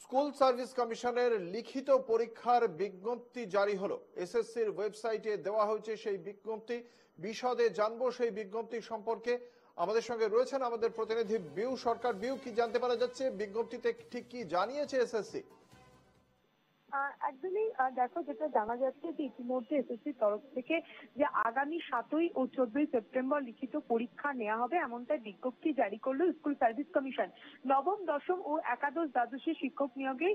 School service কমিশনের লিখিত পরীক্ষার বিজ্ঞপ্তি জারি হলো। এসএসসির ওয়েবসাইটে দেওয়া হয়েছে সেই বিজ্ঞপ্তি। বিশদে জানবো সেই বিজ্ঞপ্তি সম্পর্কে। আমাদের সঙ্গে রয়েছেন আমাদের প্রতিনিধি বিউ সরকার। বিউ, কি জানতে পারা যাচ্ছে বিজ্ঞপ্তিতে, ঠিক কি জানিয়েছে এসএসসি? একদমই দেখো, যেটা জানা যাচ্ছে যে ইতিমধ্যে এসএসসির তরফ থেকে যে আগামী 7ই ও 14ই সেপ্টেম্বর লিখিত পরীক্ষা নেওয়া হবে এমনটাই বিজ্ঞপ্তি জারি করলো স্কুল সার্ভিস কমিশন। নবম, দশম ও একাদশ দ্বাদশের শিক্ষক নিয়োগে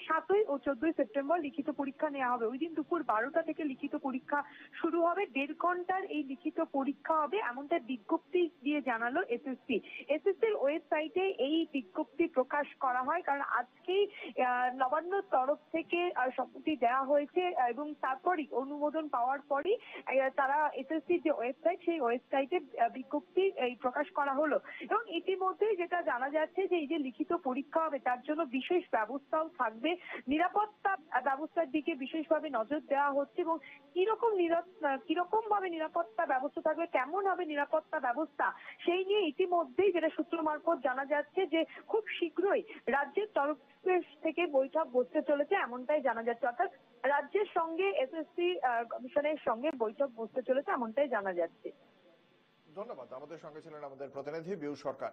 7ই ও 14ই সেপ্টেম্বর লিখিত পরীক্ষা নেওয়া হবে। ওই দিন দুপুর 12টা থেকে লিখিত পরীক্ষা শুরু হবে। 1.5 ঘন্টার এই লিখিত পরীক্ষা হবে এমনটা বিজ্ঞপ্তি দিয়ে জানালো এসএসসি। এসএসসির ওয়েবসাইটে এই বিজ্ঞপ্তি প্রকাশ করা হয়, কারণ আজকেই নবান্নর তরফ থেকে সম্মতি দেওয়া হয়েছে এবং তারপরই অনুমোদন পাওয়ার পরই তারা এসএসসির যে ওয়েবসাইট, সেই ওয়েবসাইটে বিজ্ঞপ্তি প্রকাশ করা হলো। এবং ইতিমধ্যেই যেটা জানা যাচ্ছে যে এই যে লিখিত পরীক্ষা হবে তার জন্য বিশেষ ব্যবস্থাও থাকবে। নিরাপত্তা ব্যবস্থার দিকে বিশেষভাবে নজর দেওয়া হচ্ছে এবং কিরকম ভাবে নিরাপত্তা ব্যবস্থা থাকবে, কেমন হবে নিরাপত্তা ব্যবস্থা, সেই নিয়ে ইতিমধ্যেই যেটা সূত্র মারফত জানা যাচ্ছে যে খুব শীঘ্রই রাজ্যের তরফ থেকে বৈঠক বসতে চলেছে এমনটাই জানা যাচ্ছে। অর্থাৎ রাজ্যের সঙ্গে এসএসসি কমিশনের সঙ্গে বৈঠক বসতে চলেছে এমনটাই জানা যাচ্ছে। ধন্যবাদ। আমাদের সঙ্গে ছিলেন আমাদের প্রতিনিধি বিউ সরকার।